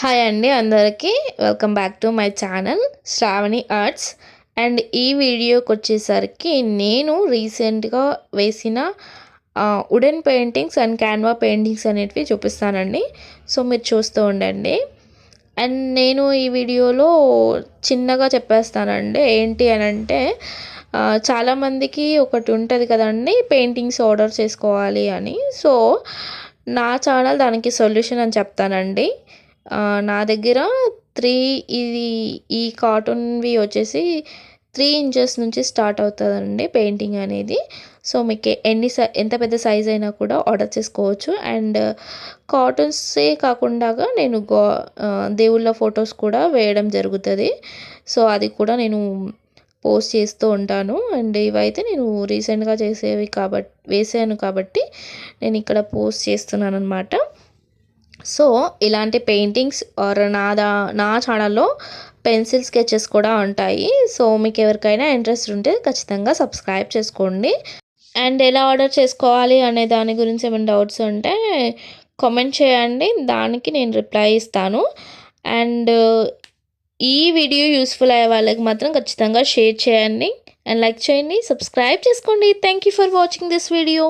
Hi అండి అందరికీ. Welcome back to my channel Shravani arts. And ఈ వీడియోకి వచ్చేసరికి నేను రీసెంట్గా వేసిన wooden paintings and canvas paintings అనేటివి చూపిస్తానండి. సో మీరు చూస్తూ ఉండండి. అండ్ నేను ఈ వీడియోలో చిన్నగా చెప్పేస్తానండి. ఏంటి అని అంటే చాలామందికి ఒకటి ఉంటుంది కదండి, పెయింటింగ్స్ ఆర్డర్ చేసుకోవాలి అని. సో నా ఛానల్ దానికి సొల్యూషన్ అని చెప్తానండి. నా దగ్గర 3 ఇది ఈ కాటన్‌వి వచ్చేసి 3 ఇంచెస్ నుంచి స్టార్ట్ అవుతదండి పెయింటింగ్ అనేది. సో మీకు ఎంత పెద్ద సైజ్ అయినా కూడా ఆర్డర్ చేసుకోవచ్చు. అండ్ కాటన్సే కాకుండాగా నేను దేవుళ్ళ ఫొటోస్ కూడా వేయడం జరుగుతది. సో అది కూడా నేను పోస్ట్ చేస్తూ ఉంటాను. అండ్ ఇవైతే నేను రీసెంట్‌గా వేసాను కాబట్టి నేను ఇక్కడ పోస్ట్ చేస్తున్నాననమాట. సో ఇలాంటి పెయింటింగ్స్ నా ఛానల్లో పెన్సిల్ స్కెచెస్ కూడా ఉంటాయి. సో మీకు ఎవరికైనా ఇంట్రెస్ట్ ఉంటే ఖచ్చితంగా సబ్స్క్రైబ్ చేసుకోండి. అండ్ ఎలా ఆర్డర్ చేసుకోవాలి అనే దాని గురించి ఏమైనా డౌట్స్ ఉంటే కామెంట్ చేయండి, దానికి నేను రిప్లై ఇస్తాను. అండ్ ఈ వీడియో యూస్ఫుల్ అయ్యే వాళ్ళకి మాత్రం ఖచ్చితంగా షేర్ చేయండి అండ్ లైక్ చేయండి, సబ్స్క్రైబ్ చేసుకోండి. Thank you for watching this video.